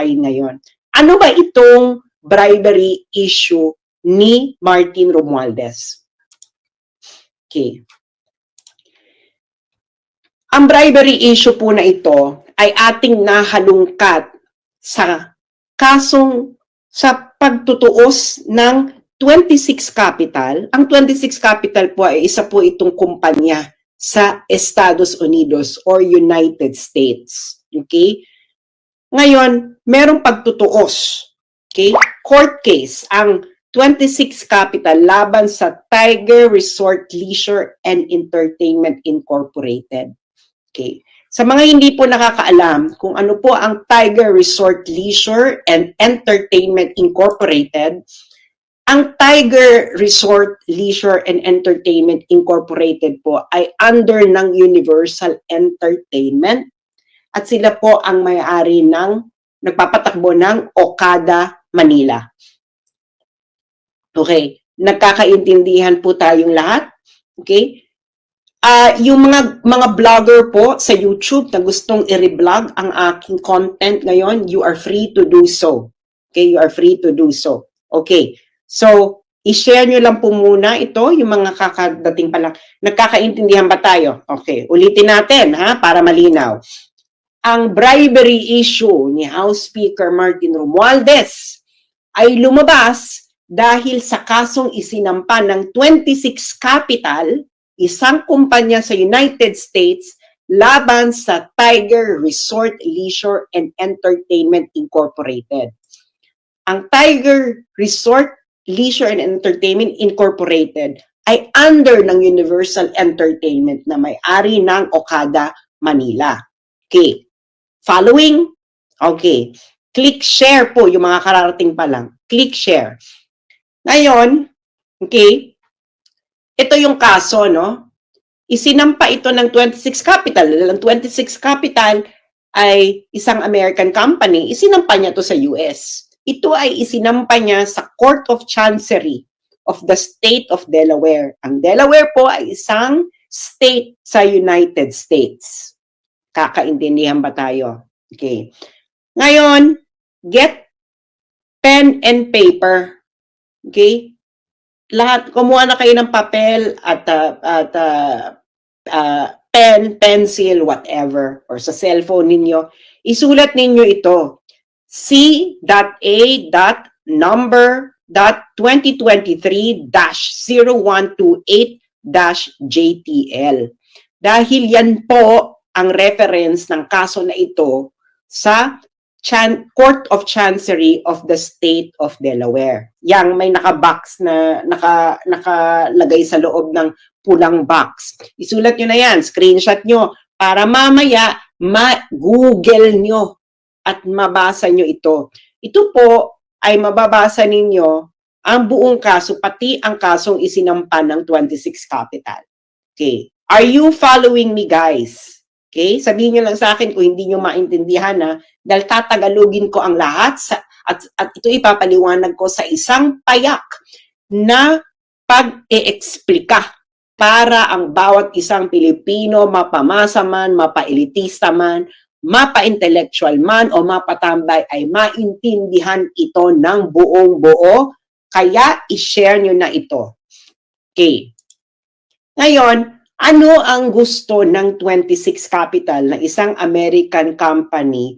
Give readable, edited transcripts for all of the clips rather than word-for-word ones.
talakayin ngayon. Ano ba itong bribery issue ni Martin Romualdez? Okay. Ang bribery issue po na ito ay ating nahalungkat sa kasong sa pagtutuos ng 26 Capital. Ang 26 Capital po ay isa po itong kumpanya sa Estados Unidos or United States. Okay? Ngayon, merong pagtutuos. Okay? Court case ang 26 Capital laban sa Tiger Resort Leisure and Entertainment Incorporated. Okay. Sa mga hindi po nakakaalam kung ano po ang Tiger Resort Leisure and Entertainment Incorporated, ang Tiger Resort Leisure and Entertainment Incorporated po ay under ng Universal Entertainment at sila po ang may-ari ng nagpapatakbo ng Okada, Manila. Okay, nagkakaintindihan po tayong lahat. Okay? Yung mga vlogger po sa YouTube na gustong i-reblog ang aking content ngayon, you are free to do so. Okay, you are free to do so. Okay, so i-share nyo lang po muna ito, yung mga kakadating pa lang. Nagkakaintindihan ba tayo? Okay, ulitin natin ha, para malinaw. Ang bribery issue ni House Speaker Martin Romualdez ay lumabas dahil sa kasong isinampa ng 26 Capital, isang kumpanya sa United States laban sa Tiger Resort Leisure and Entertainment Incorporated. Ang Tiger Resort Leisure and Entertainment Incorporated ay under ng Universal Entertainment na may-ari ng Okada, Manila. Okay. Following? Okay. Click share po yung mga kararating pa lang. Click share. Ngayon, okay, ito yung kaso, no? Isinampa ito ng 26 Capital. Ang 26 Capital ay isang American company. Isinampa niya to sa US. Ito ay isinampa niya sa Court of Chancery of the State of Delaware. Ang Delaware po ay isang state sa United States. Kakaintindihan ba tayo? Okay. Ngayon, get pen and paper. Okay? Lahat, kumuha na kayo ng papel at pen, pencil, whatever, or sa cellphone ninyo. Isulat ninyo ito. C.A.number.2023-0128-JTL. Dahil yan po ang reference ng kaso na ito sa Court of Chancery of the State of Delaware. Yang may naka-box na nakalagay sa loob ng pulang box. Isulat nyo na yan, screenshot nyo, para mamaya ma-google nyo at mabasa nyo ito. Ito po ay mababasa ninyo ang buong kaso, pati ang kasong isinampa ng 26 Capital. Okay. Are you following me, guys? Okay, sabihin nyo lang sa akin kung hindi nyo maintindihan na dahil tatagalogin ko ang lahat at ito ipapaliwanag ko sa isang payak na pag-e-eksplika para ang bawat isang Pilipino, mapamasa man, mapa-elitista man, mapa-intellectual man o mapatambay ay maintindihan ito ng buong-buo. Kaya i-share nyo na ito. Okay. Ngayon, ano ang gusto ng 26 Capital na isang American company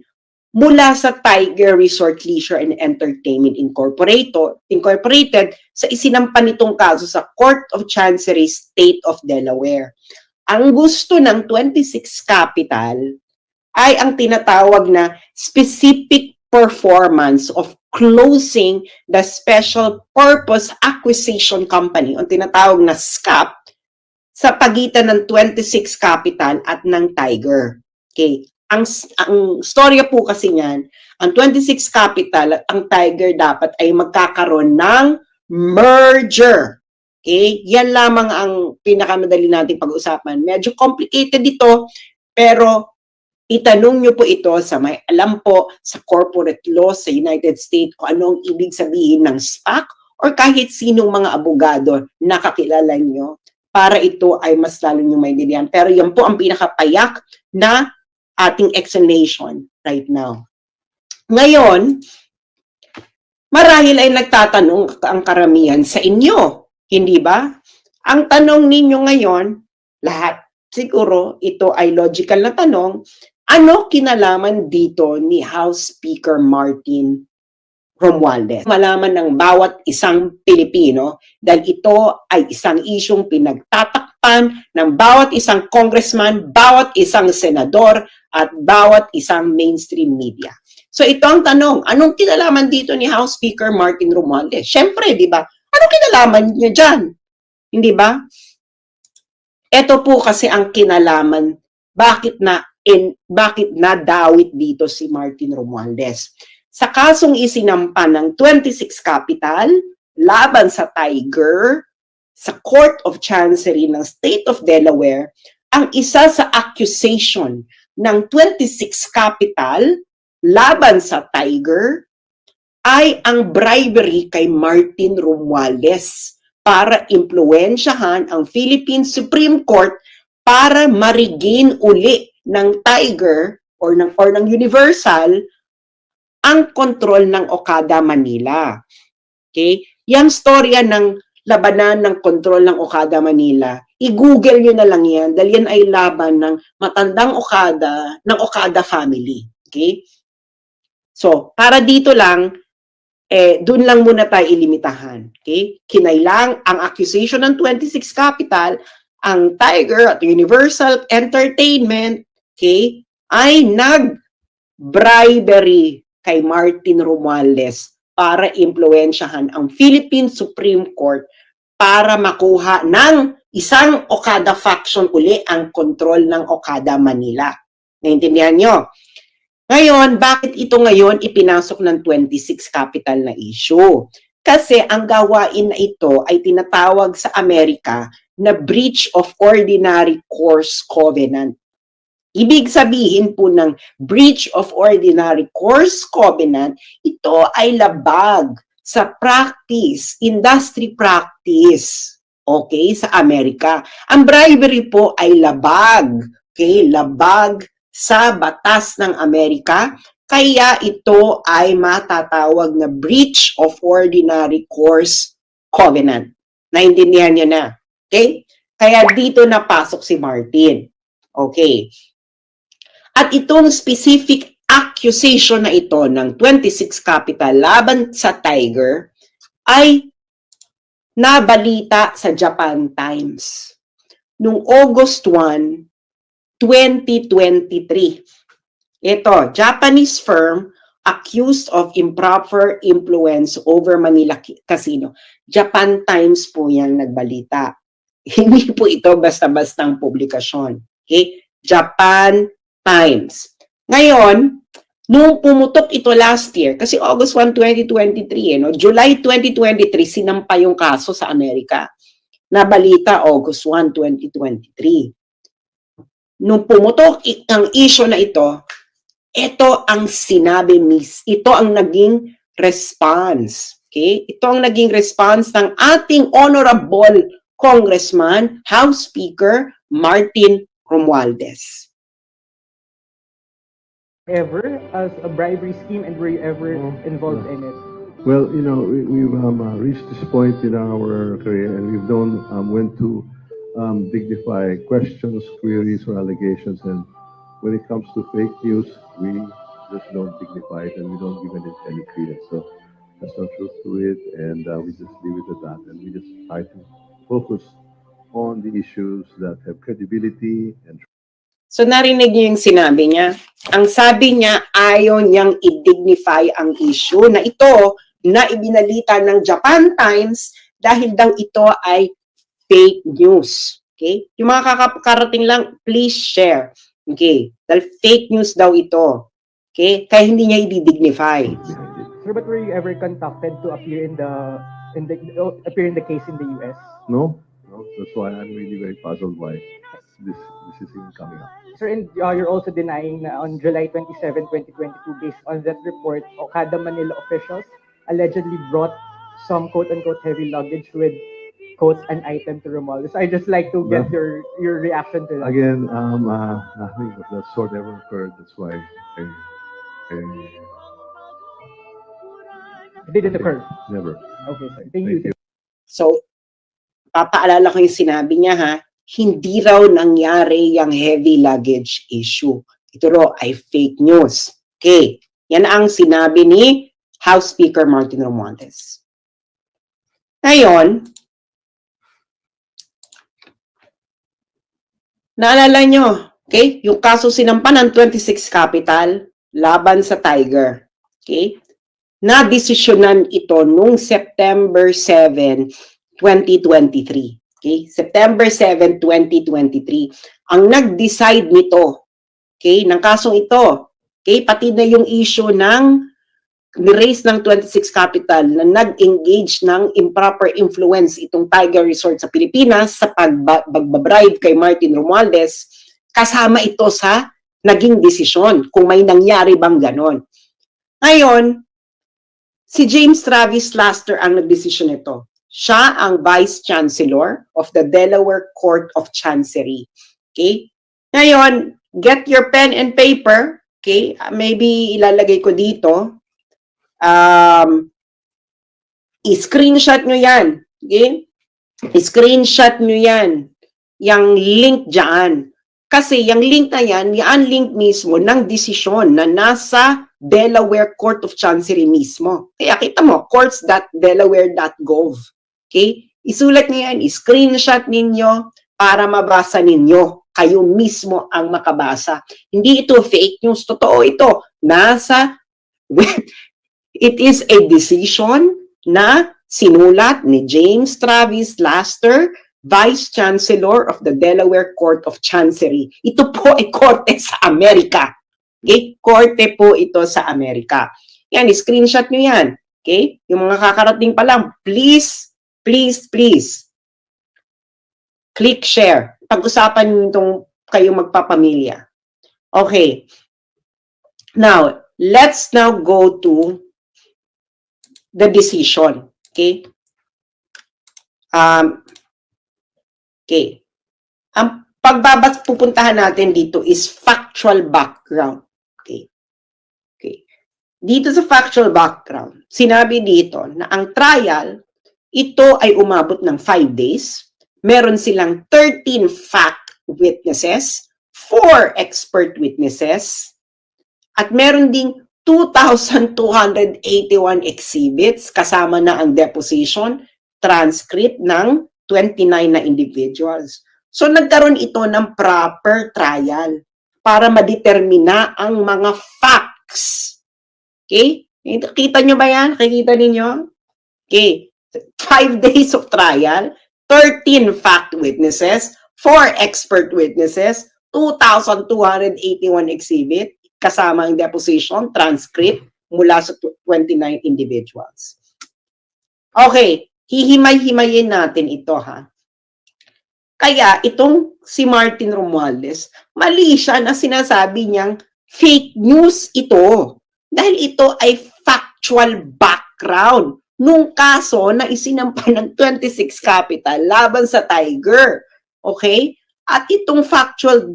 mula sa Tiger Resort Leisure and Entertainment Incorporated sa isinampa nitong kaso sa Court of Chancery State of Delaware? Ang gusto ng 26 Capital ay ang tinatawag na specific performance of closing the Special Purpose Acquisition Company o tinatawag na SCAP sa pagitan ng 26 Capital at ng Tiger. Okay. Ang storya po kasi niyan, ang 26 Capital at ang Tiger dapat ay magkakaroon ng merger. Okay? Yan lamang ang pinakamadali nating pag-usapan. Medyo complicated ito, pero itanong nyo po ito sa may alam po sa corporate law sa United States kung anong ibig sabihin ng SPAC or kahit sinong mga abogado na kakilala nyo para ito ay mas lalo nyo maintindihan. Pero yan po ang pinakapayak na ating explanation right now. Ngayon, marahil ay nagtatanong ang karamihan sa inyo, hindi ba? Ang tanong ninyo ngayon, lahat siguro ito ay logical na tanong, ano kinalaman dito ni House Speaker Martin Romualdez? Malaman ng bawat isang Pilipino dahil ito ay isang isyong pinagtatakpan ng bawat isang congressman, bawat isang senador, at bawat isang mainstream media. So ito ang tanong, anong kinalaman dito ni House Speaker Martin Romualdez? Siyempre, di ba? Anong kinalaman niya dyan? Hindi ba? Ito po kasi ang kinalaman, bakit nadawit dito si Martin Romualdez. Sa kasong isinampa ng 26 Capital laban sa Tiger sa Court of Chancery ng State of Delaware, ang isa sa accusation ng 26 Capital laban sa Tiger ay ang bribery kay Martin Romualdez para impluwensyahan ang Philippine Supreme Court para ma-regain uli ng Tiger or ng Universal ang kontrol ng Okada Manila. Okay? Yang storya ng labanan ng kontrol ng Okada Manila, i-google nyo na lang yan dahil yan ay laban ng matandang Okada, ng Okada family. Okay? So, para dito lang, dun lang muna tayo ilimitahan. Okay? Kinailang ang accusation ng 26 Capital, ang Tiger at Universal Entertainment, okay, ay nag-bribery kay Martin Romualdez para impluwensyahan ang Philippine Supreme Court para makuha ng isang Okada faction uli ang kontrol ng Okada Manila. Naintindihan nyo? Ngayon, bakit ito ngayon ipinasok ng 26 Capital na issue? Kasi ang gawain na ito ay tinatawag sa Amerika na breach of ordinary course covenant. Ibig sabihin po ng breach of ordinary course covenant, ito ay labag sa practice, industry practice, okay, sa Amerika. Ang bribery po ay labag, okay, labag sa batas ng Amerika, kaya ito ay matatawag na breach of ordinary course covenant. Naintindihan niyo na, okay? Kaya dito napasok si Martin. Okay. At itong specific accusation na ito ng 26 Capital laban sa Tiger ay nabalita sa Japan Times noong August 1, 2023. Ito, Japanese firm accused of improper influence over Manila Casino. Japan Times po yan nagbalita. Hindi po ito basta-bastang publikasyon. Okay? Japan Times. Ngayon, nung pumutok ito last year, kasi August 1, 2023, July 2023, sinampa yung kaso sa Amerika. Nabalita August 1, 2023. Nung pumutok ang issue na ito ang sinabi ito ang naging response. Okay? Ito ang naging response ng ating honorable Congressman, House Speaker Martin Romualdez. Ever as a bribery scheme, and were you ever involved in it? Well, we've reached this point in our career, and we've known when to dignify questions, queries, or allegations. And when it comes to fake news, we just don't dignify it, and we don't give it any credence. So that's the truth to it, and we just leave it at that. And we just try to focus on the issues that have credibility and. So narinig niyo yung sinabi niya. Ang sabi niya, ayaw niyang i-dignify ang issue na ito na ibinalita ng Japan Times dahil daw ito ay fake news. Okay? Yung mga kakarating lang, please share. Okay? Dahil fake news daw ito. Okay? Kaya hindi niya i-dignify. Sir, but were you ever contacted to appear in the case in the US? No, that's why I'm really very puzzled why this is even coming up. Sir, and you're also denying na on July 27, 2022, based on that report, Okada Manila officials allegedly brought some quote-unquote heavy luggage with quotes an item to Romualdez. I just like to get your reaction to that. Again, nothing of that sort ever occurred. That's why I Didn't occur. Never. Okay, sir. Thank you. Thank you. So, papaalala ko yung sinabi niya ha, hindi raw nangyari yung heavy luggage issue. Ito raw ay fake news. Okay, yan ang sinabi ni House Speaker Martin Romualdez. Ngayon, naalala nyo, okay, yung kaso sinampan ng 26 Capital laban sa Tiger. Okay, na-desisyonan ito nung September 7, 2023. Okay? September 7, 2023. Ang nag-decide nito, okay, ng kasong ito, okay, pati na yung issue ng ni-raise ng 26 Capital na nag-engage ng improper influence itong Tiger Resort sa Pilipinas sa pagbabribe kay Martin Romualdez, kasama ito sa naging desisyon kung may nangyari bang ganon. Ngayon, si James Travis Laster ang nagdesisyon nito. Siya ang Vice Chancellor of the Delaware Court of Chancery. Okay? Ngayon, get your pen and paper. Okay? Maybe ilalagay ko dito. I-screenshot nyo yan. Okay? I-screenshot nyo yan. Yang link dyan. Kasi yung link na yan, yung link mismo ng desisyon na nasa Delaware Court of Chancery mismo. Kaya kita mo, courts.delaware.gov. Okay? Isulat niyo yan, i-screenshot ninyo para mabasa ninyo. Kayo mismo ang makabasa. Hindi ito fake news, totoo ito. Nasa, it is a decision na sinulat ni James Travis Laster, Vice Chancellor of the Delaware Court of Chancery. Ito po ay korte sa Amerika. Okay? Korte po ito sa Amerika. Yan, screenshot nyo yan. Okay? Yung mga kakarating pa lang, please, please, please, click share. Pag-usapan nyo itong kayong magpapamilya. Okay. Now, let's now go to the decision. Okay? Okay. Ang pupuntahan natin dito is factual background. Okay. Okay. Dito sa factual background, sinabi dito na ang trial, ito ay umabot ng 5 days. Meron silang 13 fact witnesses, 4 expert witnesses, at meron ding 2,281 exhibits, kasama na ang deposition, transcript ng 29 na individuals. So nagkaroon ito ng proper trial para madetermina ang mga facts. Okay? Kita nyo ba yan? Kikita ninyo? Okay. 5 days of trial, 13 fact witnesses, 4 expert witnesses, 2,281 exhibit, kasama ang deposition, transcript, mula sa 29 individuals. Okay. Hihimay-himayin natin ito, ha? Kaya itong si Martin Romualdez, mali siya na sinasabi niyang fake news ito. Dahil ito ay factual background nung kaso na isinampa ng 26 Capital laban sa Tiger. Okay? At itong factual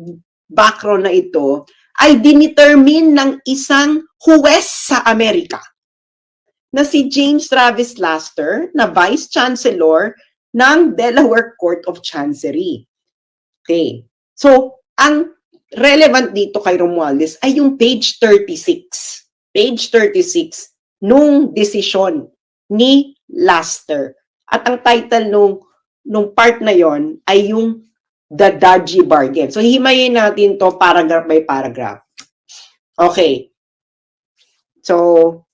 background na ito ay dinetermine ng isang huwes sa Amerika na si James Travis Laster, na Vice Chancellor ng Delaware Court of Chancery. Okay. So, ang relevant dito kay Romualdez ay yung page 36. Page 36 nung desisyon ni Laster. At ang title nung part na yon ay yung The Dodgy Bargain. So, himayin natin to paragraph by paragraph. Okay. So,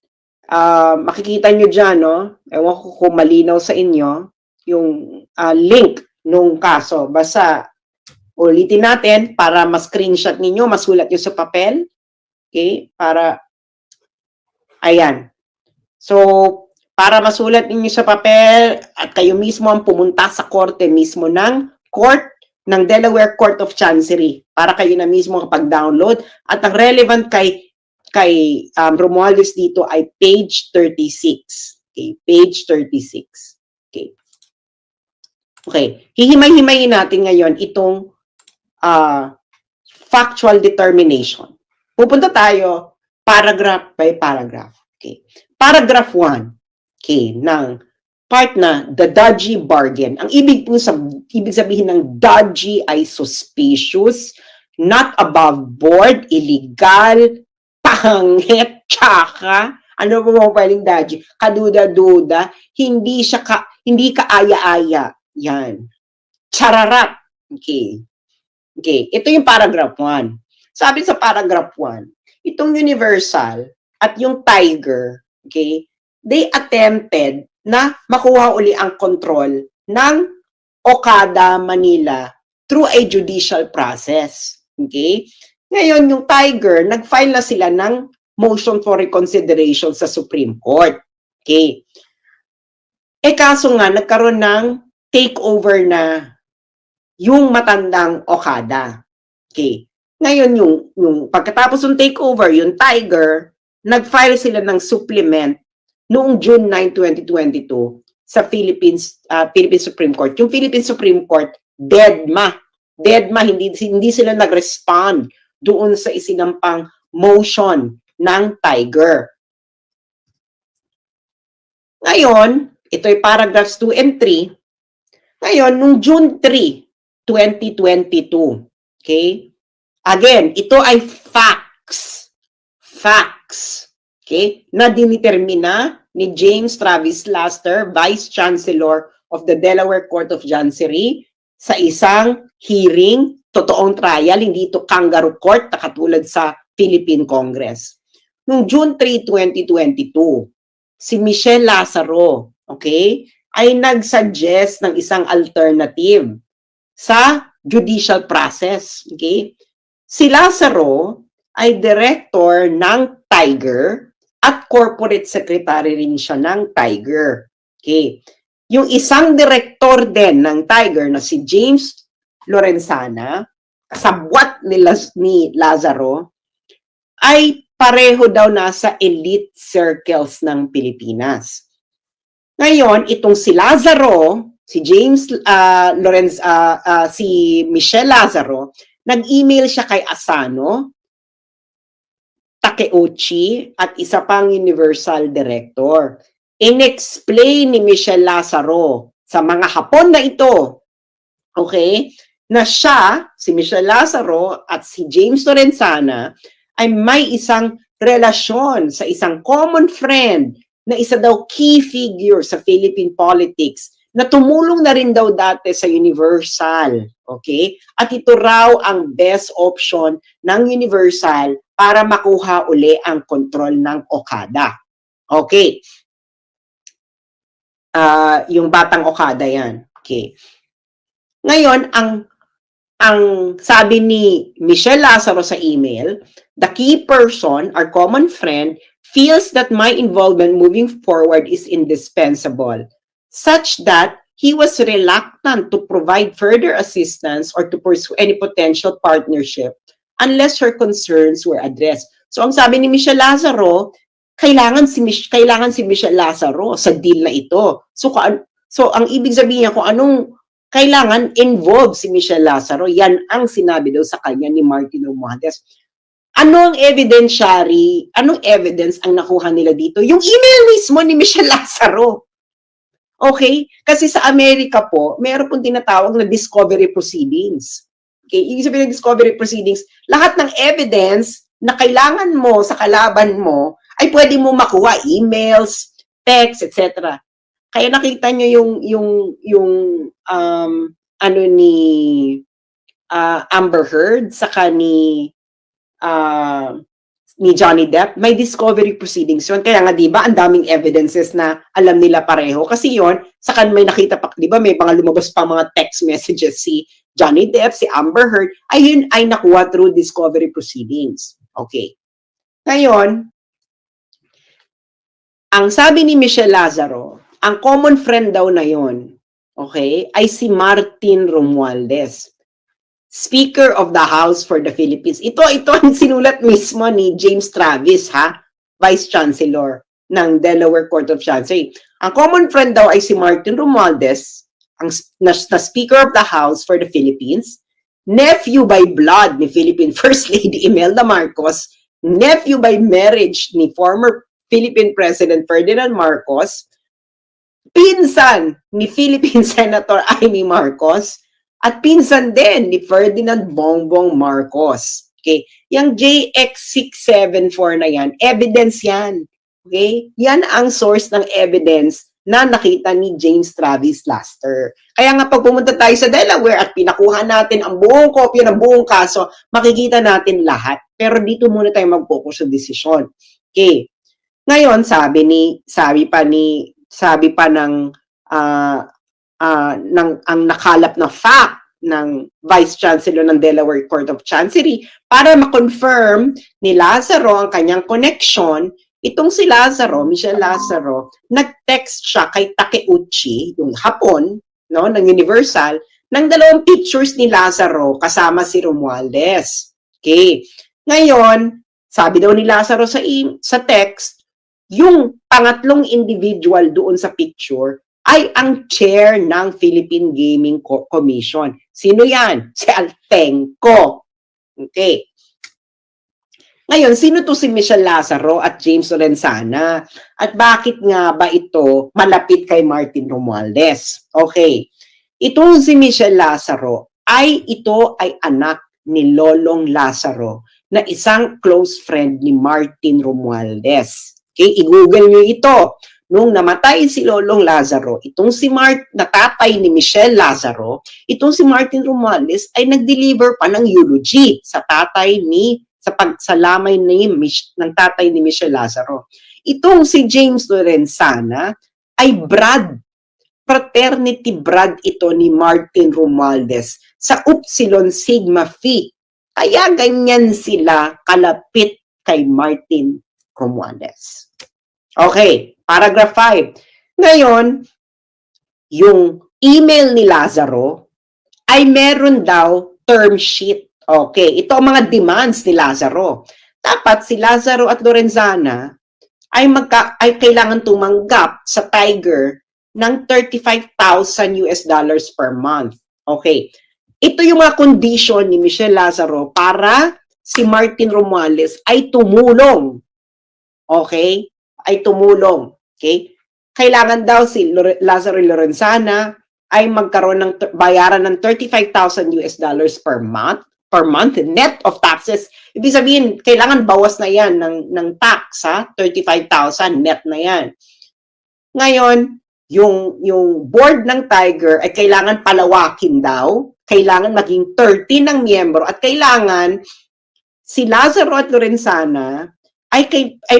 makikita nyo dyan, no? Ewan ko kung malinaw sa inyo yung link nung kaso. Basta, ulitin natin para ma-screenshot ninyo, masulat nyo sa papel. Okay? Para, ayan. So, para masulat ninyo sa papel at kayo mismo ang pumunta sa korte mismo ng Delaware Court of Chancery para kayo na mismo kapag-download. At ang relevant kay Romualdez dito ay page 36. Okay, page 36. Okay. Okay, hihimay-himayin natin ngayon itong factual determination. Pupunta tayo paragraph by paragraph. Okay. Paragraph 1. Okay, ng part na the dodgy bargain. Ang ibig sabihin ng dodgy ay suspicious, not above board, illegal, pangit, tsaka, ano ba mga pwedeng dodgy? Kaduda-duda, hindi kaaya-aya. Yan. Chararat. Okay. Okay, ito yung paragraph 1. Sabi sa paragraph 1, itong Universal at yung Tiger, okay, they attempted na makuha uli ang control ng Okada, Manila through a judicial process. Okay? Ngayon, yung Tiger, nag-file na sila ng motion for reconsideration sa Supreme Court. Okay? Kaso nga, nagkaroon ng takeover na yung matandang Okada. Okay? Ngayon, yung pagkatapos ng takeover, yung Tiger, nag-file sila ng supplement noong June 9, 2022 sa Philippine Supreme Court. Yung Philippine Supreme Court, deadma, hindi sila nag-respond doon sa isinampang motion ng Tiger. Ngayon, ito ay paragraphs 2 and 3. Ngayon, nung June 3, 2022, okay? Again, ito ay facts. Okay? Na dinitermina ni James Travis Laster, Vice Chancellor of the Delaware Court of Chancery, sa isang hearing, totoong trial, hindi ito kangaroo court na katulad sa Philippine Congress. Noong June 3, 2022, si Michelle Lazaro, okay, ay nag-suggest ng isang alternative sa judicial process. Okay? Si Lazaro ay director ng Tiger at corporate secretary rin siya ng Tiger. Okay. Yung isang director din ng Tiger na si James Lorenzana, kasabwat ni Lazaro, ay pareho daw nasa elite circles ng Pilipinas. Ngayon, itong si Lazaro, si Michelle Lazaro, nag-email siya kay Asano, Takeuchi, at isa pang Universal Director. In-explain ni Michelle Lazaro sa mga Hapon na ito, okay, na siya, si Michelle Lazaro at si James Lorenzana, ay may isang relasyon sa isang common friend na isa daw key figure sa Philippine politics na tumulong na rin daw dati sa Universal. Okay? At ito raw ang best option ng Universal para makuha uli ang kontrol ng Okada. Okay. Yung batang Okada yan. Okay. Ngayon, ang sabi ni Michelle Lazaro sa email, the key person, our common friend, feels that my involvement moving forward is indispensable, such that he was reluctant to provide further assistance or to pursue any potential partnership unless her concerns were addressed. So ang sabi ni Michelle Lazaro, kailangan si Michelle Lazaro sa deal na ito. So ang ibig sabihin niya kung anong kailangan involved si Michelle Lazaro, yan ang sinabi daw sa kanya ni Martin Romualdez. Anong evidence ang nakuha nila dito? Yung email mismo ni Michelle Lazaro. Okay? Kasi sa Amerika po, meron pong tinatawag na discovery proceedings. Okay? Ibig sabihin ng discovery proceedings, lahat ng evidence na kailangan mo sa kalaban mo ay pwede mo makuha, emails, text, etc. Kaya nakita nyo yung ni Amber Heard saka ni Johnny Depp, may discovery proceedings yun. Kaya nga, di ba, ang daming evidences na alam nila pareho. Kasi yun, saka may nakita pa, di ba, may mga lumabas pa mga text messages si Johnny Depp, si Amber Heard, ayun ay nakuha through discovery proceedings. Okay. Ngayon, ang sabi ni Michelle Lazaro, ang common friend daw na yun, okay, ay si Martin Romualdez, Speaker of the House for the Philippines. Ito ang sinulat mismo ni James Travis, Vice Chancellor ng Delaware Court of Chancery. Ang common friend daw ay si Martin Romualdez, na Speaker of the House for the Philippines, nephew by blood ni Philippine First Lady Imelda Marcos, nephew by marriage ni former Philippine President Ferdinand Marcos, pinsan ni Philippine Senator Amy Marcos at pinsan din ni Ferdinand Bongbong Marcos. Okay? Yung JX674 na yan, evidence yan. Okay? Yan ang source ng evidence na nakita ni James Travis Laster. Kaya nga pag pumunta tayo sa Delaware at pinakuha natin ang buong kopya ng buong kaso, makikita natin lahat. Pero dito muna tayo mag-focus sa desisyon. Okay. Ngayon, sabi pa ng ang nakalap na fact ng Vice Chancellor ng Delaware Court of Chancery para ma-confirm ni Lazaro ang kanyang connection. Itong si Lazaro, Michelle Lazaro, nag-text siya kay Takeuchi, yung Hapon, no, ng Universal, ng 2 pictures ni Lazaro kasama si Romualdez. Okay. Ngayon, sabi daw ni Lazaro sa text, yung pangatlong individual doon sa picture ay ang chair ng Philippine Gaming Commission. Sino yan? Si Altenco. Okay. Ngayon, sino to si Michelle Lazaro at James Lorenzana? At bakit nga ba ito malapit kay Martin Romualdez? Okay. Itong si Michelle Lazaro ito ay anak ni Lolong Lazaro na isang close friend ni Martin Romualdez. Okay, i-google nyo ito. Nung namatay si Lolong Lazaro, itong si na tatay ni Michelle Lazaro, itong si Martin Romualdez ay nag-deliver pa ng eulogy sa tatay sa pagsalamay ng tatay ni Michelle Lazaro. Itong si James Lorenzana ay fraternity brad ito ni Martin Romualdez sa Upsilon Sigma Phi. Kaya ganyan sila kalapit kay Martin Romualdez. Okay, paragraph 5. Ngayon, yung email ni Lazaro ay meron daw term sheet. Okay, ito ang mga demands ni Lazaro. Dapat si Lazaro at Lorenzana ay kailangan tumanggap sa Tiger ng $35,000 per month. Okay. Ito yung mga condition ni Michelle Lazaro para si Martin Romualdez ay tumulong. Okay? Ay tumulong. Okay? Kailangan daw si Lazaro Lorenzana ay magkaroon ng bayaran ng $35,000 per month net of taxes. Ibig sabihin, kailangan bawas na yan ng tax, ha? 35,000 net na yan. Ngayon, yung board ng Tiger ay kailangan palawakin daw, kailangan maging 30 ng miyembro, at kailangan si Lazaro at Lorenzana ay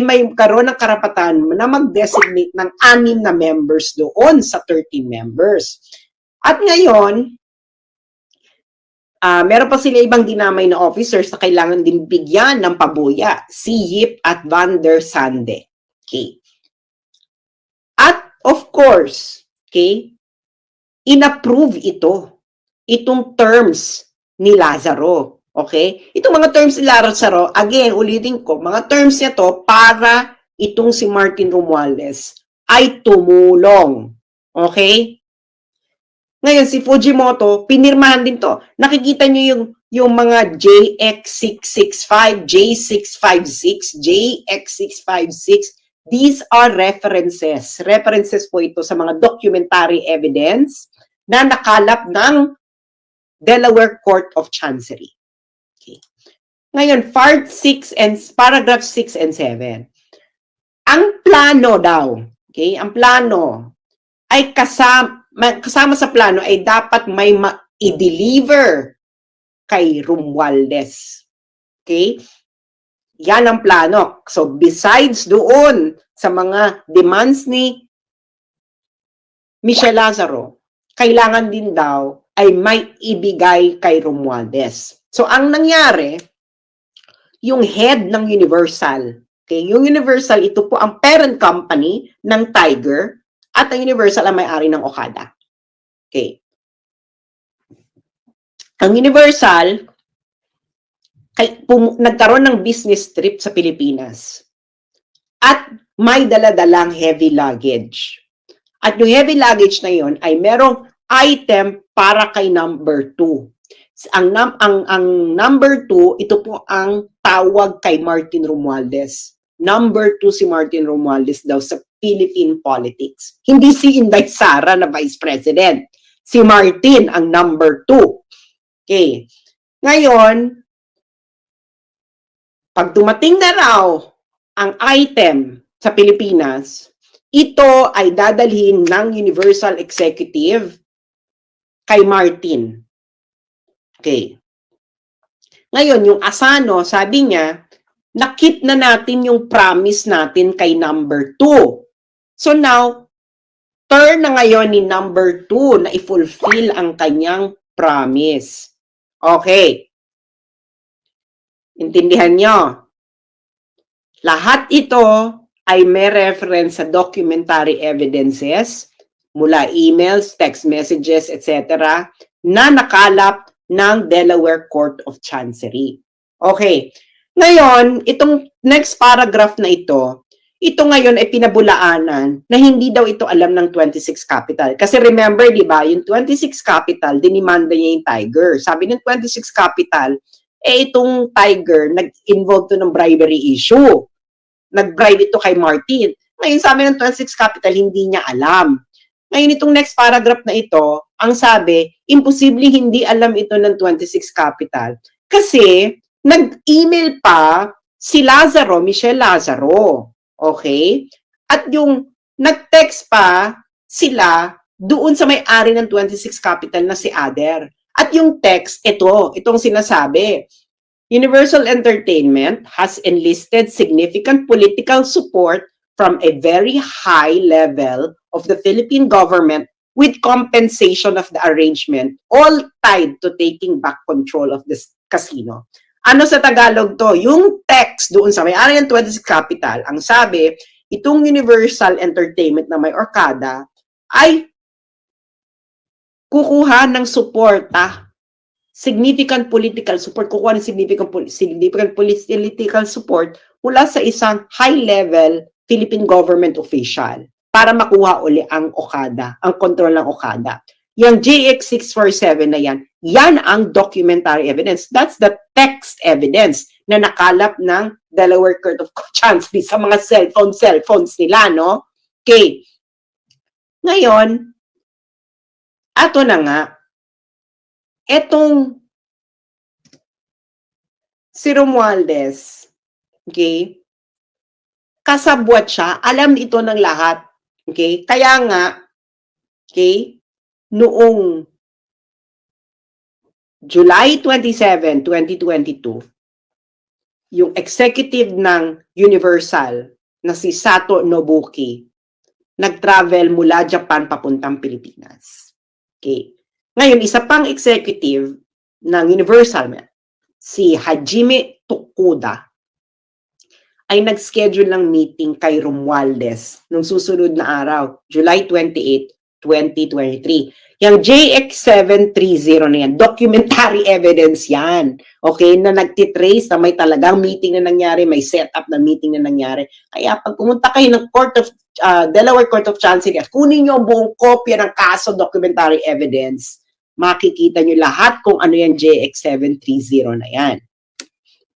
may karoon ng karapatan na mag-designate ng 6 na members doon sa 13 members. At ngayon, meron pa sila ibang dinamay na officers na kailangan din bigyan ng pabuya, si Yip at Van der Sande. Okay. At of course, okay, inapprove itong terms ni Lazaro. Okay? Itong mga terms ni Lazaro, again, ulitin ko, mga terms niya to para itong si Martin Romualdez ay tumulong. Okay? Ngayon, si Fujimoto, pinirmahan din to. Nakikita nyo yung mga JX665, J656, JX656. These are references. References po ito sa mga documentary evidence na nakalap ng Delaware Court of Chancery. Okay. Ngayon, paragraph 6 and 7. Ang plano daw, okay, ang plano ay kasama sa plano ay dapat may i-deliver kay Romualdez. Okay? Yan ang plano. So, besides doon sa mga demands ni Michelle Lazaro, kailangan din daw ay may ibigay kay Romualdez. So, ang nangyari, yung head ng Universal, okay, yung Universal, ito po ang parent company ng Tiger, at ang Universal ang may-ari ng Okada. Okay. Ang Universal, nagkaroon ng business trip sa Pilipinas. At may dala-dalang heavy luggage. At yung heavy luggage na yon ay merong item para kay number 2. Ang number 2, ito po ang tawag kay Martin Romualdez. Number 2 si Martin Romualdez daw sa Philippine politics. Hindi si Inday Sara na Vice President. Si Martin ang number 2. Okay. Ngayon, pag dumating na raw ang item sa Pilipinas, ito ay dadalhin ng Universal Executive kay Martin. Okay. Ngayon, yung Asano, sabi niya, nakip na natin yung promise natin kay number 2. So now, turn na ngayon ni number 2 na i-fulfill ang kanyang promise. Okay. Intindihan nyo? Lahat ito ay may reference sa documentary evidences mula emails, text messages, etc. na nakalap ng Delaware Court of Chancery. Okay. Ngayon, itong next paragraph na ito ngayon ay pinabulaanan na hindi daw ito alam ng 26 Capital. Kasi remember, di ba, yung 26 Capital, dinimanda niya yung Tiger. Sabi ng 26 Capital, itong Tiger, nag-involve to ng bribery issue. Nag-bribe ito kay Martin. Ngayon, sabi ng 26 Capital, hindi niya alam. Ngayon, itong next paragraph na ito, ang sabi, imposible hindi alam ito ng 26 Capital. Kasi, nag-email pa si Lazaro, Michelle Lazaro. Okay? At yung nag-text pa sila doon sa may-ari ng 26 Capital na si Ader. At yung text, itong sinasabi, Universal Entertainment has enlisted significant political support from a very high level of the Philippine government with compensation of the arrangement, all tied to taking back control of this casino. Ano sa Tagalog to? Yung text doon sa may-ari ng 26 Capital, ang sabi, itong Universal Entertainment na may Orcada ay kukuha ng suporta, significant political support, kukuha ng significant political support mula sa isang high-level Philippine government official para makuha uli ang Okada, ang kontrol ng Okada. Yung JX647 na yan ang documentary evidence. That's the text evidence na nakalap ng Delaware Court of Chancery sa mga cellphones nila, no? Okay. Ngayon, ato na nga, etong si Romualdez, okay, kasabwat siya, alam ito ng lahat, okay? Kaya nga, okay, noong July 27, 2022, yung executive ng Universal na si Sato Nobuki, nag-travel mula Japan papuntang Pilipinas. Okay. Ngayon, isa pang executive ng Universal, si Hajime Tokuda, ay nag-schedule ng meeting kay Romualdez nung susunod na araw, July 28, 2023. Yung JX730 na yan, documentary evidence yan. Okay, na nagtitrace na may talagang meeting na nangyari, may setup na meeting na nangyari. Kaya pag pumunta kayo ng Delaware Court of Chancery at kunin nyo ang buong kopya ng kaso documentary evidence, makikita nyo lahat kung ano yung JX730 na yan.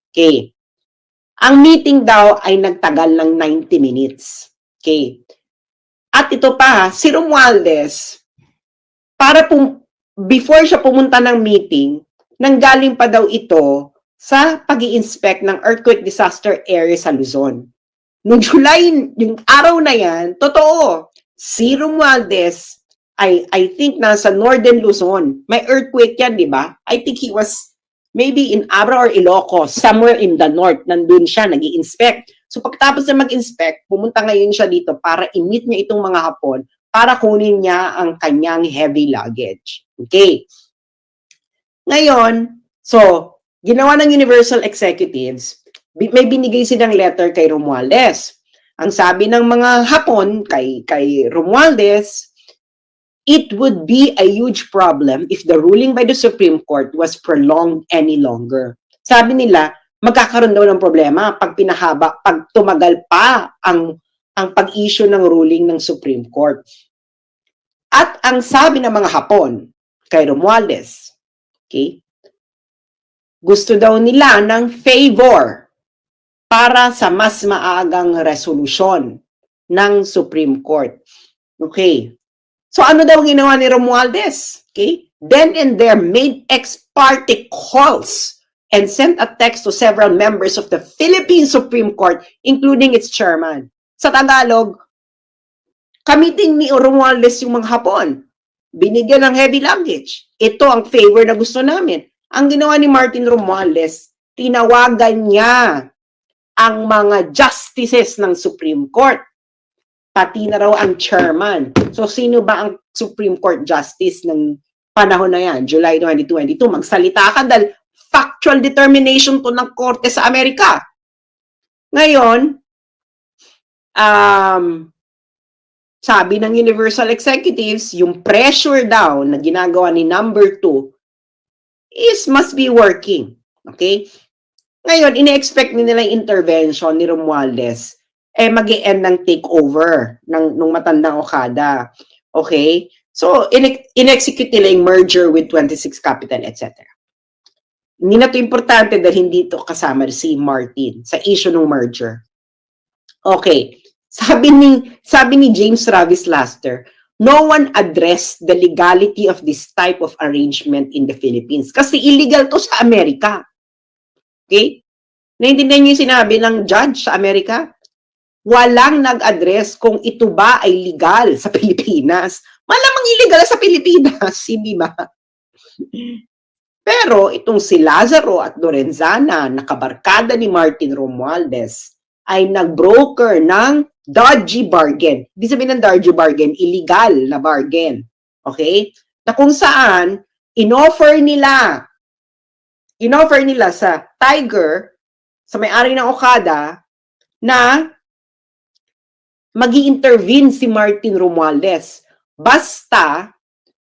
Okay. Ang meeting daw ay nagtagal ng 90 minutes. Okay. At ito pa, si Romualdez, before siya pumunta ng meeting, nanggaling pa daw ito sa pag-i-inspect ng earthquake disaster area sa Luzon. Noong July, yung araw na yan, totoo, si Romualdez ay, I think, nasa Northern Luzon. May earthquake yan, di ba? I think he was maybe in Abra or Ilocos, somewhere in the north, nandun siya, nag-i-inspect. So pagtapos na mag-inspect, pumunta ngayon siya dito para i-meet niya itong mga Hapon para kunin niya ang kanyang heavy luggage. Okay. Ngayon, so, ginawa ng Universal Executives, may binigay silang letter kay Romualdez. Ang sabi ng mga Hapon kay Romualdez, it would be a huge problem if the ruling by the Supreme Court was prolonged any longer. Sabi nila, magkakaroon daw ng problema pag pinahaba, pag tumagal pa ang pag-issue ng ruling ng Supreme Court. At ang sabi ng mga Hapon kay Romualdez, okay, gusto daw nila ng favor para sa mas maagang resolusyon ng Supreme Court. Okay. So ano daw ginawa ni Romualdez? Okay? Then and there made ex parte calls and sent a text to several members of the Philippine Supreme Court, including its chairman. Sa Tagalog, kamiting ni Romualdez yung mga Hapon. Binigyan ng heavy luggage. Ito ang favor na gusto namin. Ang ginawa ni Martin Romualdez, tinawagan niya ang mga justices ng Supreme Court. Pati na raw ang chairman. So, sino ba ang Supreme Court Justice ng panahon na yan? July 2022. Magsalita ka dahil factual determination to ng korte sa Amerika. Ngayon, sabi ng Universal Executives, yung pressure daw na ginagawa ni number 2 must be working. Okay? Ngayon, ine-expect nila yung intervention ni Romualdez mag-i-end ng takeover nung matandang Okada. Okay? So, in-execute nila yung merger with 26 Capital, etc. Hindi na ito importante dahil hindi ito kasama si Martin sa issue ng merger. Okay. Sabi ni James Travis Laster, no one addressed the legality of this type of arrangement in the Philippines. Kasi illegal to sa Amerika. Okay? Naintindihan niyo yung sinabi ng judge sa Amerika? Walang nag-address kung ito ba ay legal sa Pilipinas. Malamang illegal sa Pilipinas, hindi ba? Pero itong si Lazaro at Lorenzana, nakabarkada ni Martin Romualdez, ay nag-broker ng dodgy bargain. Ibig sabihin ng dodgy bargain, illegal na bargain. Okay? Na kung saan, in-offer nila sa Tiger, sa may-ari ng Okada, na magi-intervene si Martin Romualdez. Basta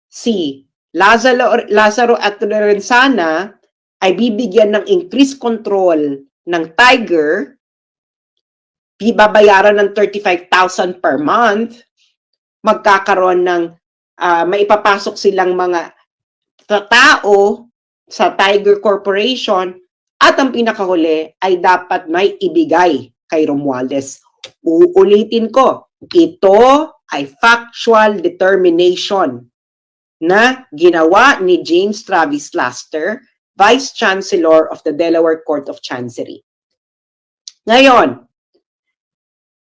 si Lazaro at Lorenzana ay bibigyan ng increased control ng Tiger, bibabayaran ng 35,000 per month, magkakaroon ng maipapasok silang mga tao sa Tiger Corporation, at ang pinakahuli ay dapat may ibigay kay Romualdez. Uulitin ko, ito ay factual determination na ginawa ni James Travis Laster, Vice Chancellor of the Delaware Court of Chancery. Ngayon,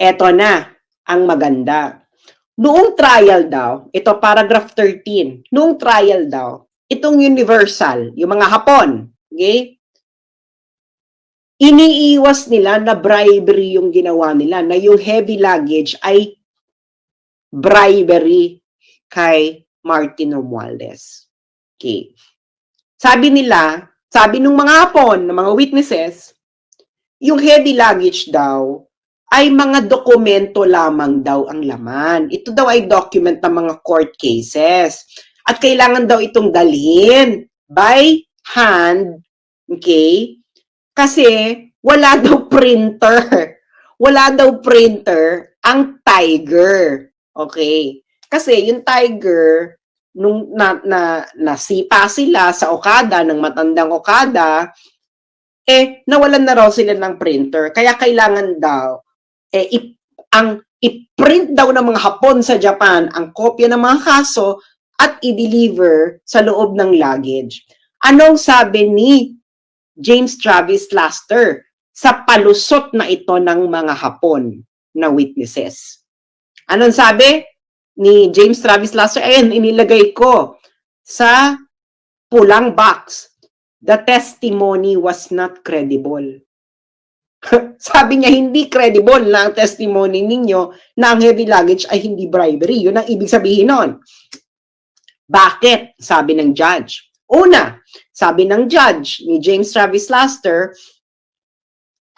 eto na ang maganda. Noong trial daw, ito paragraph 13, noong trial daw, itong Universal, yung mga Hapon, okay? Iniiwas nila na bribery yung ginawa nila, na yung heavy luggage ay bribery kay Martin Romualdez. Okay. Sabi nung mga Hapon, ng mga witnesses, yung heavy luggage daw ay mga dokumento lamang daw ang laman. Ito daw ay document ng mga court cases. At kailangan daw itong dalhin by hand, okay? Kasi wala daw printer. Wala daw printer ang Tiger. Okay? Kasi yung Tiger, nung nasipa sila sa Okada, ng matandang Okada, nawalan na raw sila ng printer. Kaya kailangan daw, i-print daw ng mga Hapon sa Japan ang kopya ng mga kaso at i-deliver sa loob ng luggage. Anong sabi ni James Travis Laster sa palusot na ito ng mga Hapon na witnesses? Anong sabi ni James Travis Laster? Ayan, inilagay ko sa pulang box. The testimony was not credible. Sabi niya, hindi credible na ang testimony ninyo na ang heavy luggage ay hindi bribery. Yun ang ibig sabihin nun. Bakit? Sabi ng judge. Una, sabi ng judge ni James Travis Laster,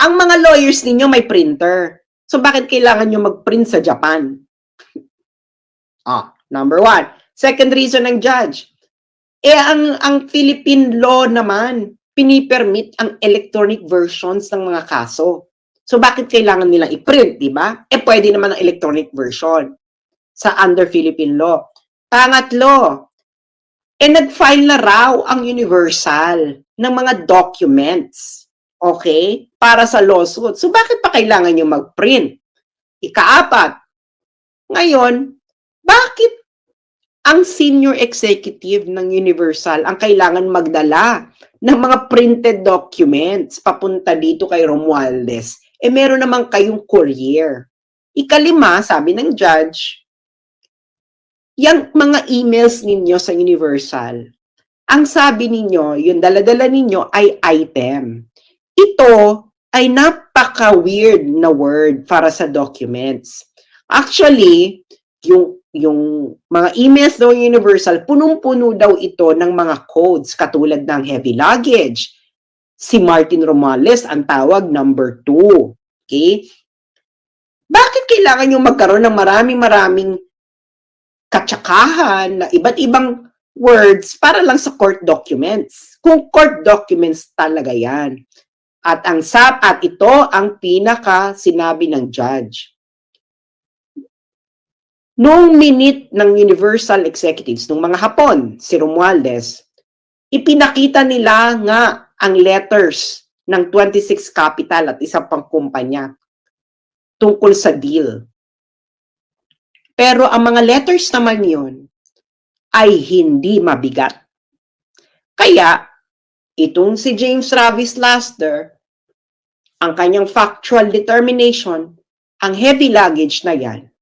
ang mga lawyers ninyo may printer. So bakit kailangan nyo mag-print sa Japan? Number 1. Second reason ng judge, ang Philippine law naman, pinipermit ang electronic versions ng mga kaso. So bakit kailangan nilang i-print, di ba? Pwede naman ang electronic version sa under Philippine law. Pangatlo, nag-file na raw ang Universal ng mga documents, okay, para sa lawsuit. So bakit pa kailangan nyo mag-print? Ika-4, Ngayon, bakit ang senior executive ng Universal ang kailangan magdala ng mga printed documents papunta dito kay Romualdez? Meron naman kayong courier. Ikalima, sabi ng judge, yung mga emails ninyo sa Universal, ang sabi ninyo, yung daladala ninyo ay item. Ito ay napaka-weird na word para sa documents. Actually, yung mga emails daw Universal, punong-puno daw ito ng mga codes katulad ng heavy luggage. Si Martin Romualdez ang tawag number 2. Okay? Bakit kailangan yung magkaroon ng maraming katsakahan na iba't ibang words para lang sa court documents? Kung court documents talaga yan. At ito ang pinaka sinabi ng judge. Noong minute ng Universal Executives, nung mga Hapon, si Romualdez, ipinakita nila nga ang letters ng 26 Capital at isang pang kumpanya tungkol sa deal. Pero ang mga letters naman yon ay hindi mabigat. Kaya, itong si James Travis Laster, ang kanyang factual determination, ang heavy luggage na yan,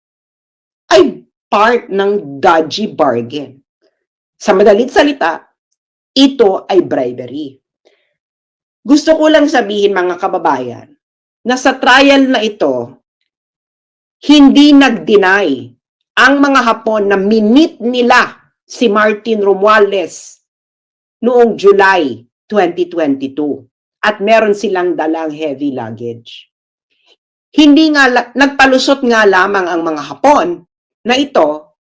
ay part ng dodgy bargain. Sa madalit salita, ito ay bribery. Gusto ko lang sabihin mga kababayan, na sa trial na ito, hindi nag-deny ang mga Hapon na minit nila si Martin Romualdez noong July 2022 at meron silang dalang heavy luggage. Hindi nga, nagpalusot nga lamang ang mga Hapon na ito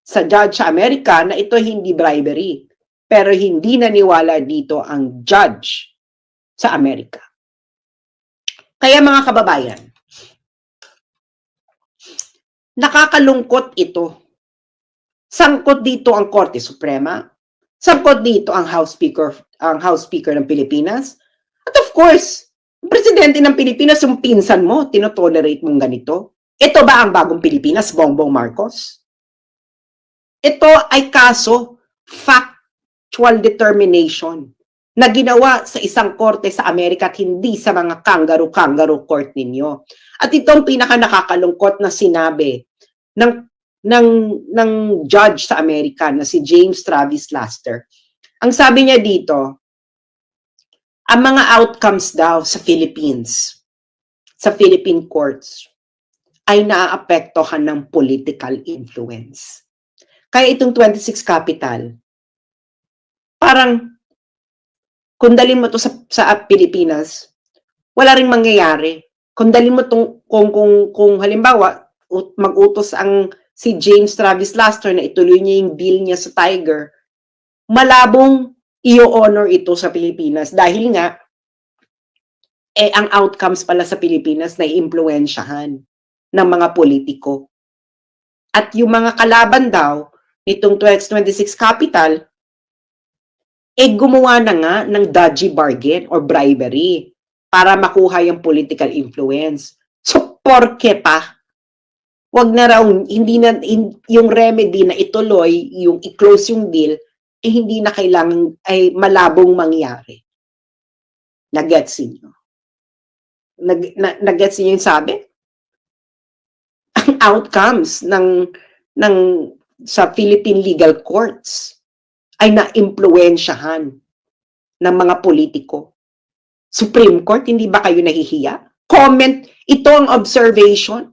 sa judge sa Amerika na ito hindi bribery. Pero hindi naniwala dito ang judge sa Amerika. Kaya mga kababayan, nakakalungkot ito. Sangkot dito ang Korte Suprema, sangkot dito ang House Speaker ng Pilipinas, at of course, ang presidente ng Pilipinas, yung pinsan mo, tinotolerate mong ganito. Ito ba ang bagong Pilipinas, Bongbong Marcos? Ito ay kaso, factual determination, na ginawa sa isang korte sa Amerika at hindi sa mga kangaroo court ninyo. At itong pinaka nakakalungkot na sinabi ng judge sa Amerika na si James Travis Laster. Ang sabi niya dito, ang mga outcomes daw sa Philippines, sa Philippine courts, ay naaapektuhan ng political influence. Kaya itong 26 Capital, parang kung dalhin mo to sa Pilipinas, wala ring mangyayari. Kung dalhin mo tong, kung halimbawa, mag-utos si James Travis Laster na ituloy niya yung deal niya sa Tiger, malabong i-honor ito sa Pilipinas dahil nga, ang outcomes pala sa Pilipinas na i-impluwensyahan ng mga politiko. At yung mga kalaban daw, nitong 26 Capital, gumawa na nga ng dodgy bargain or bribery para makuha yung political influence. So, porke pa? Wag na raw, yung remedy na ituloy, yung i-close yung deal, hindi na kailangan, ay malabong mangyari. Nag-gets niyo? Nag-gets niyo yung sabi? Ang outcomes sa Philippine legal courts ay na-impluwensyahan ng mga politiko. Supreme Court, hindi ba kayo nahihiya? Comment, ito ang observation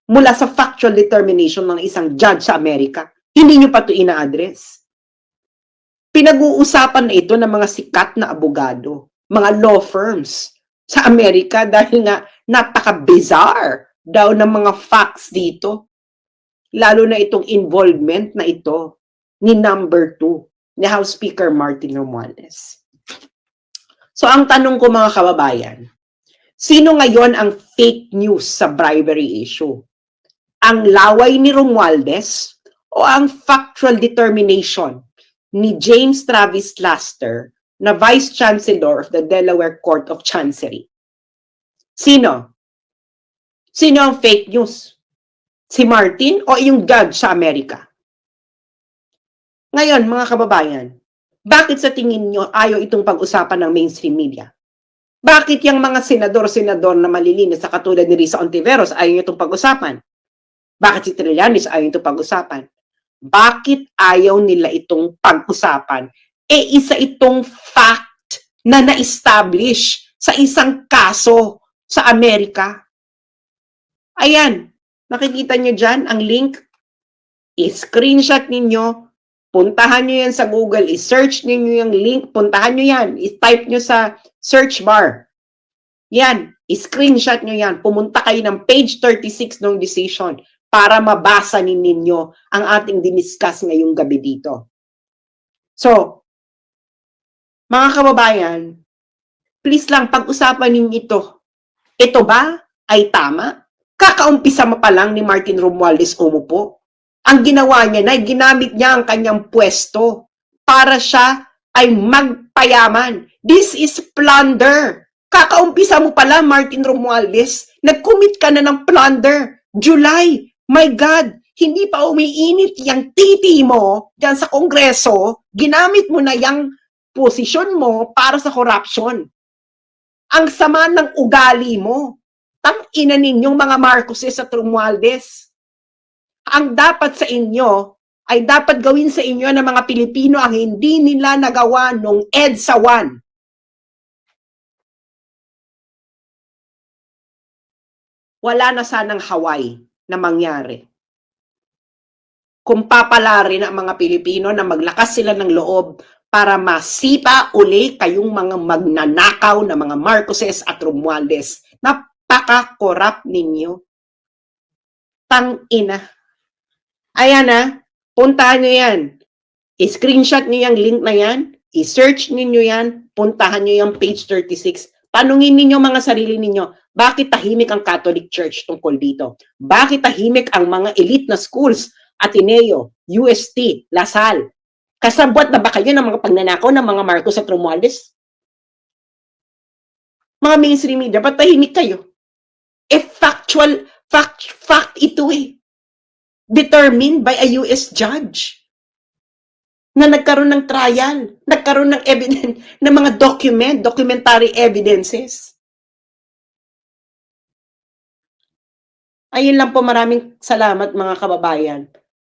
mula sa factual determination ng isang judge sa Amerika. Hindi nyo pa ito ina-address. Pinag-uusapan na ito ng mga sikat na abogado, mga law firms sa Amerika dahil nga napaka-bizarre daw ng mga facts dito. Lalo na itong involvement na ito ni number 2, ni House Speaker Martin Romualdez. So ang tanong ko mga kababayan, sino ngayon ang fake news sa bribery issue? Ang laway ni Romualdez o ang factual determination ni James Travis Laster na Vice Chancellor of the Delaware Court of Chancery? Sino? Sino ang fake news? Si Martin o yung judge sa Amerika? Ngayon, mga kababayan, bakit sa tingin nyo ayaw itong pag-usapan ng mainstream media? Bakit yung mga senador-senador na malilinis sa katulad ni Risa Ontiveros ayaw nyo itong pag-usapan? Bakit si Trillanes ayaw nyo itong pag-usapan? Bakit ayaw nila itong pag-usapan? Isa itong fact na na-establish sa isang kaso sa Amerika. Ayan, nakikita nyo dyan ang link. I-screenshot ninyo, puntahan nyo yan sa Google, i-search ninyo yung link, puntahan nyo yan, i-type nyo sa search bar. Yan, i-screenshot nyo yan, pumunta kayo ng page 36 ng decision para mabasa ninyo ang ating diniscuss ngayong gabi dito. So, mga kababayan, please lang pag-usapan ninyo ito. Ito ba ay tama? Kakaumpisa mo pa lang ni Martin Romualdez umupo. Ang ginawa niya na ginamit niya ang kanyang pwesto para siya ay magpayaman. This is plunder. Kakaumpisa mo pala, Martin Romualdez. Nag-commit ka na ng plunder. July. My God, hindi pa umiinit yung titi mo dyan sa Kongreso. Ginamit mo na yung posisyon mo para sa corruption. Ang sama ng ugali mo. Tang-ina ninyong mga Marcoses at Romualdez. Ang dapat sa inyo ay dapat gawin sa inyo ng mga Pilipino ang hindi nila nagawa nung EDSA 1. Wala na sanang Hawaii na mangyari. Kung papalarin ang mga Pilipino na maglakas sila ng loob para masipa uli kayong mga magnanakaw na mga Marcoses at Romualdez. Napaka-corrupt ninyo. Tang-ina. Ayan na, puntahan nyo yan. I-screenshot nyo yung link na yan, i-search ninyo yan, puntahan nyo yung page 36. Tanungin ninyo mga sarili ninyo, bakit tahimik ang Catholic Church tungkol dito? Bakit tahimik ang mga elite na schools, Ateneo, UST, Lasal? Kasabwat na ba kayo ng mga pagnanakaw ng mga Marcos at Romualdez? Mga mainstream media, ba't tahimik kayo? Fact ito eh. Determined by a US judge na nagkaroon ng trial, nagkaroon ng evidence, ng mga documentary evidences. Ayun lang po, maraming salamat mga kababayan.